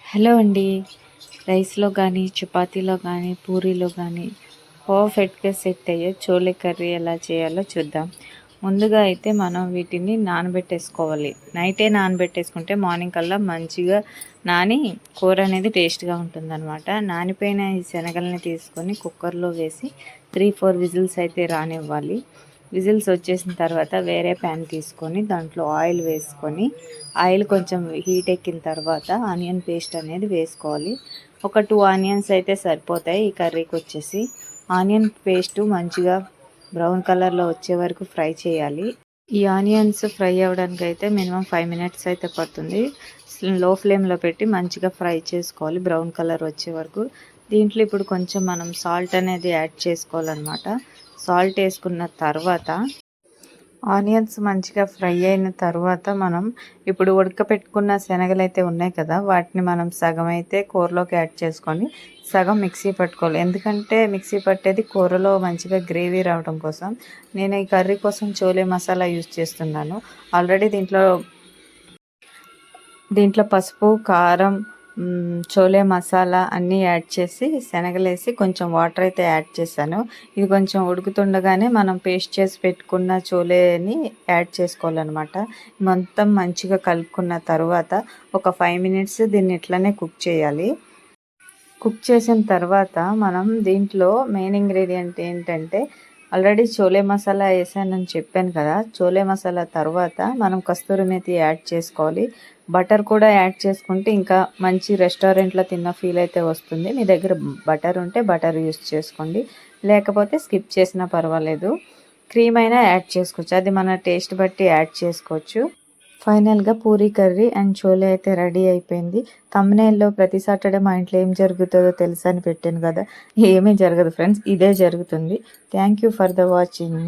Hello అండి. రైస్‌లో కానీ, చపాతీలో కానీ, పూరీలో కానీ పర్ఫెక్ట్‌గా సెట్ అయ్యే చోలే కర్రీ ఎలా చేయాలో చూద్దాం. ముందుగా అయితే మనం వీటిని నానబెట్టేసుకోవాలి. నైటే నానబెట్టేసుకుంటే మార్నింగ్ కల్లా మంచిగా నాని కూర అనేది టేస్ట్‌గా ఉంటుందన్నమాట. నానిపోయిన ఈ శనగల్ని తీసుకొని కుక్కర్‌లో వేసి 3, 4 విజిల్స్ అయితే రానివ్వాలి. విజిల్స్ వచ్చేసిన తర్వాత వేరే ప్యాన్ తీసుకొని దాంట్లో ఆయిల్ వేసుకొని ఆయిల్ కొంచెం హీట్ ఎక్కిన తర్వాత ఆనియన్ పేస్ట్ అనేది వేసుకోవాలి. ఒక 2 ఆనియన్స్ అయితే సరిపోతాయి ఈ కర్రీకి వచ్చేసి. ఆనియన్ పేస్ట్ మంచిగా బ్రౌన్ కలర్లో వచ్చే వరకు ఫ్రై చేయాలి. ఈ ఆనియన్స్ ఫ్రై అవ్వడానికి అయితే మినిమం 5 మినిట్స్ అయితే పడుతుంది. లో ఫ్లేమ్లో పెట్టి మంచిగా ఫ్రై చేసుకోవాలి బ్రౌన్ కలర్ వచ్చే వరకు. దీంట్లో ఇప్పుడు కొంచెం మనం సాల్ట్ అనేది యాడ్ చేసుకోవాలన్నమాట. సాల్ట్ వేసుకున్న తర్వాత ఆనియన్స్ మంచిగా ఫ్రై అయిన తర్వాత మనం ఇప్పుడు ఉడకపెట్టుకున్న శనగలు అయితే ఉన్నాయి కదా, వాటిని మనం సగం అయితే కూరలోకి యాడ్ చేసుకొని సగం మిక్సీ పట్టుకోవాలి. ఎందుకంటే మిక్సీ పట్టేది కూరలో మంచిగా గ్రేవీ రావడం కోసం. నేను ఈ కర్రీ కోసం చోలే మసాలా యూజ్ చేస్తున్నాను. ఆల్రెడీ దీంట్లో పసుపు, కారం, చోలే మసాలా అన్నీ యాడ్ చేసి శనగలేసి కొంచెం వాటర్ అయితే యాడ్ చేశాను. ఇది కొంచెం ఉడుకుతుండగానే మనం పేస్ట్ చేసి పెట్టుకున్న చోలేని యాడ్ చేసుకోవాలన్నమాట. మొత్తం మంచిగా కలుపుకున్న తర్వాత ఒక 5 మినిట్స్ దీన్ని ఇట్లనే కుక్ చేయాలి. కుక్ చేసిన తర్వాత మనం దీంట్లో మెయిన్ ఇంగ్రీడియంట్ ఏంటంటే, ఆల్రెడీ చోలే మసాలా వేసానని చెప్పాను కదా, చోలే మసాలా తర్వాత మనం కస్తూరి మేతి యాడ్ చేసుకోవాలి. బటర్ కూడా యాడ్ చేసుకుంటే ఇంకా మంచి రెస్టారెంట్లో తిన్న ఫీల్ అయితే వస్తుంది. మీ దగ్గర బటర్ ఉంటే బటర్ యూస్ చేసుకోండి, లేకపోతే స్కిప్ చేసినా పర్వాలేదు. క్రీమ్ అయినా యాడ్ చేసుకోవచ్చు, అది మన టేస్ట్ బట్టి యాడ్ చేసుకోవచ్చు. ఫైనల్గా పూరీ కర్రీ అండ్ చోలే అయితే రెడీ అయిపోయింది. థంబ్‌నెయిల్‌లో ప్రతి సాటర్డే మా ఇంట్లో ఏం జరుగుతుందో తెలుసని పెట్టాను కదా, ఏమీ జరగదు ఫ్రెండ్స్, ఇదే జరుగుతుంది. Thank you for the watching.